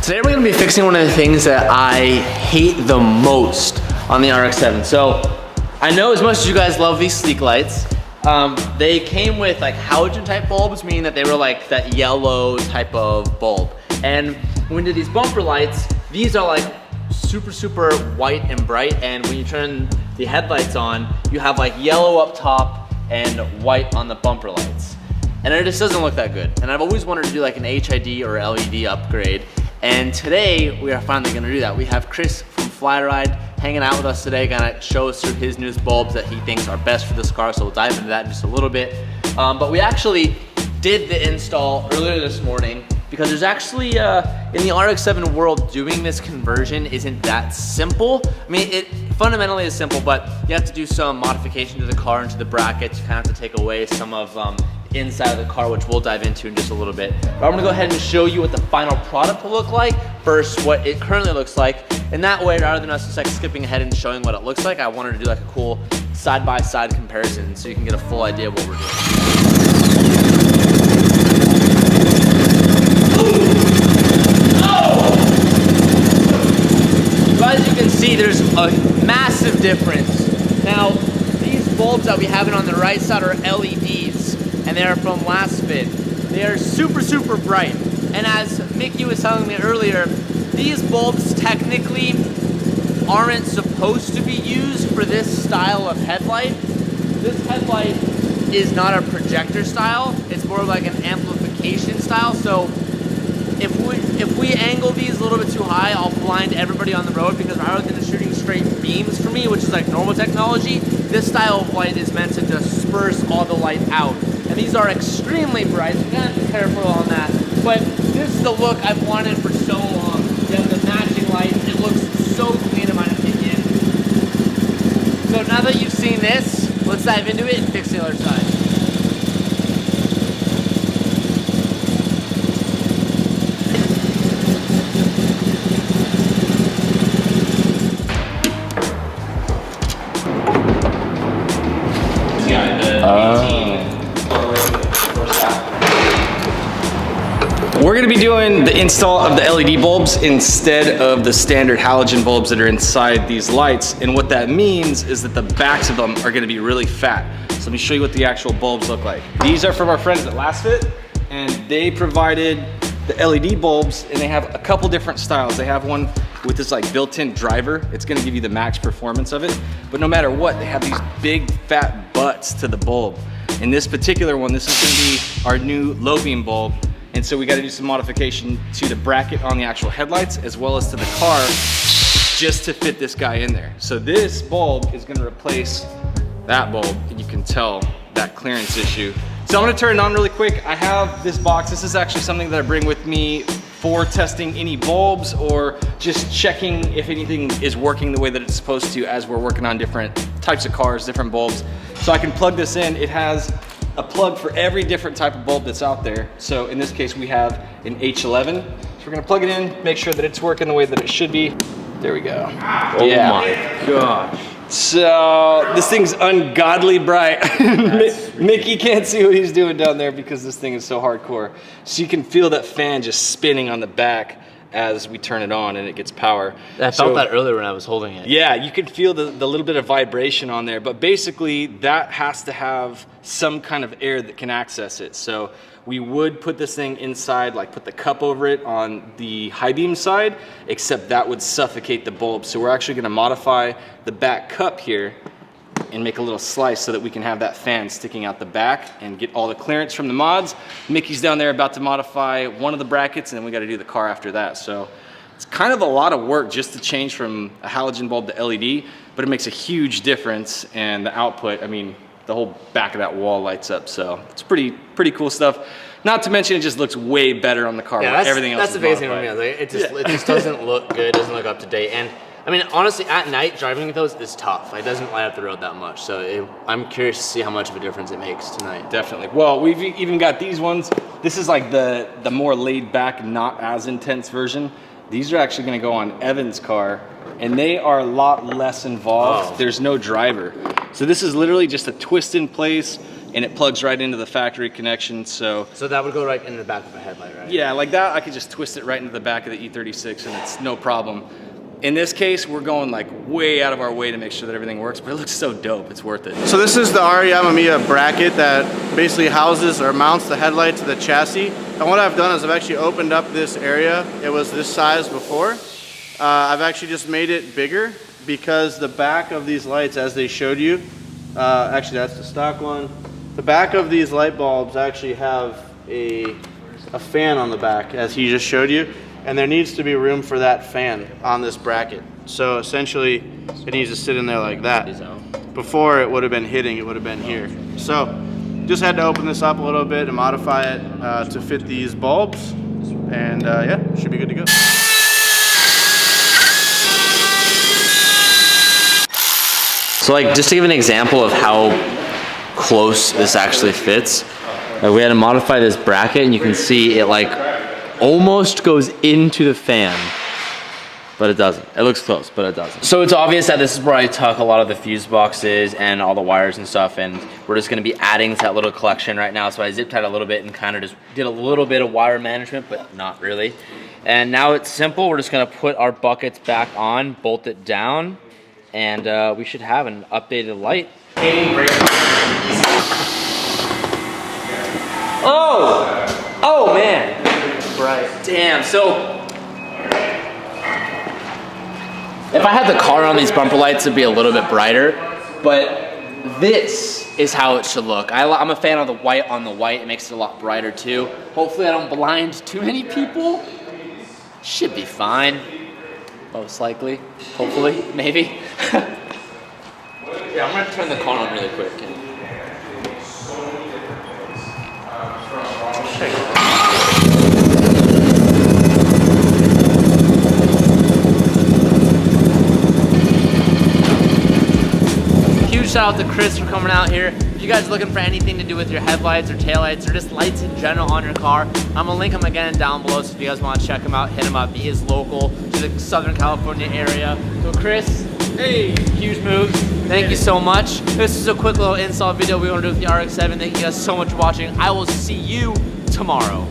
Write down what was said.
Today we're going to be fixing one of the things that I hate the most on the RX-7. So I know as much as you guys love these Sleek lights, they came with like halogen type bulbs, meaning that they were like that yellow type of bulb. And when we did these bumper lights, these are like super white and bright, and when you turn the headlights on, you have like yellow up top and white on the bumper lights. And it just doesn't look that good. And I've always wanted to do like an HID or LED upgrade. And today we are finally gonna do that. We have Chris from Flyride hanging out with us today, gonna show us through his newest bulbs that he thinks are best for this car. So we'll dive into that in just a little bit. But we actually did the install earlier this morning because there's actually, in the RX-7 world, doing this conversion isn't that simple. I mean, it fundamentally is simple, but you have to do some modification to the car and to the brackets. You kind of have to take away some of inside of the car, which we'll dive into in just a little bit. But I'm gonna go ahead and show you what the final product will look like versus what it currently looks like. And that way, rather than us just like skipping ahead and showing what it looks like, I wanted to do like a cool side-by-side comparison so you can get a full idea of what we're doing. So as you can see, there's a massive difference. Now, these bulbs that we have on the right side are LEDs, and they are from Last Fit. They are super bright. And as Mickey was telling me earlier, these bulbs technically aren't supposed to be used for this style of headlight. This headlight is not a projector style, it's more like an amplification style. So if we angle these a little bit too high, I'll blind everybody on the road, because rather than shooting straight beams for me, which is like normal technology, this style of light is meant to disperse all the light out. And these are extremely bright, so you gotta be careful on that. But this is the look I've wanted for so long. You have the matching light, it looks so clean in my opinion. So now that you've seen this, let's dive into it and fix the other side. We're going to be doing the install of the LED bulbs instead of the standard halogen bulbs that are inside these lights. And what that means is that the backs of them are going to be really fat. So let me show you what the actual bulbs look like. These are from our friends at Last Fit, and they provided the LED bulbs, and they have a couple different styles. They have one with this like built-in driver. It's going to give you the max performance of it. But no matter what, they have these big fat butts to the bulb. In this particular one, this is going to be our new low beam bulb. And so we got to do some modification to the bracket on the actual headlights as well as to the car just to fit this guy in there. So this bulb is going to replace that bulb, and you can tell that clearance issue. So I'm going to turn it on really quick. I have this box. This is actually something that I bring with me for testing any bulbs or just checking if anything is working the way that it's supposed to as we're working on different types of cars, different bulbs. So I can plug this in. It has a plug for every different type of bulb that's out there. So in this case, we have an H11. So we're gonna plug it in, make sure that it's working the way that it should be. There we go. Oh my gosh. So this thing's ungodly bright. Mickey can't see what he's doing down there because this thing is so hardcore. So you can feel that fan just spinning on the back as we turn it on and it gets power. I felt that earlier when I was holding it. Yeah, you can feel the little bit of vibration on there, but basically that has to have some kind of air that can access it. So we would put this thing inside, like put the cup over it on the high beam side, except that would suffocate the bulb. So we're actually gonna modify the back cup here and make a little slice so that we can have that fan sticking out the back and get all the clearance from the mods. Mickey's down there about to modify one of the brackets, and then we got to do the car after that. So it's kind of a lot of work just to change from a halogen bulb to LED, but it makes a huge difference. And the output, I mean, the whole back of that wall lights up. So it's pretty cool stuff. Not to mention, it just looks way better on the car. Yeah, everything else. That's the biggest thing for me. Like, it just doesn't look good. It doesn't look up to date. And I mean, honestly, at night, driving with those is tough. It doesn't light up the road that much. So I'm curious to see how much of a difference it makes tonight. Definitely. Well, we've even got these ones. This is like the more laid back, not as intense version. These are actually gonna go on Evan's car, and they are a lot less involved. Oh. There's no driver. So this is literally just a twist in place. and it plugs right into the factory connection. So that would go right into the back of a headlight, right? yeah, like that, I could just twist it right into the back of the E36 and it's no problem. In this case, we're going like way out of our way to make sure that everything works, but it looks so dope, it's worth it. So this is the Ari Yamamiya bracket that basically houses or mounts the headlight to the chassis. And what I've done is I've actually opened up this area. It was this size before. I've actually just made it bigger because the back of these lights, as they showed you, actually that's the stock one. The back of these light bulbs actually have a fan on the back, as he just showed you. And there needs to be room for that fan on this bracket. So essentially, it needs to sit in there like that. Before it would have been hitting, it would have been here. So just had to open this up a little bit and modify it to fit these bulbs. And yeah, should be good to go. So like, just to give an example of how close this actually fits, we had to modify this bracket and you can see it like almost goes into the fan, but it doesn't. It looks close, but it doesn't. So it's obvious that this is where I tuck a lot of the fuse boxes and all the wires and stuff, and we're just gonna be adding to that little collection right now. So I zip tied a little bit and kind of just did a little bit of wire management, but not really. And now it's simple. We're just gonna put our buckets back on, bolt it down, and we should have an updated light. Oh man. Right. Damn, so if I had the car on these bumper lights, it'd be a little bit brighter, but this is how it should look. I'm a fan of the white on the white. It makes it a lot brighter too. Hopefully I don't blind too many people. Should be fine, most likely, hopefully, maybe. Yeah, I'm gonna turn the car on really quick. Shout out to Chris for coming out here. If you guys are looking for anything to do with your headlights or taillights or just lights in general on your car, I'm gonna link him again down below, so if you guys want to check him out, hit him up. He is local to the Southern California area. So Chris, hey, huge moves. Thank you so much. This is a quick little install video we want to do with the RX-7. Thank you guys so much for watching. I will see you tomorrow.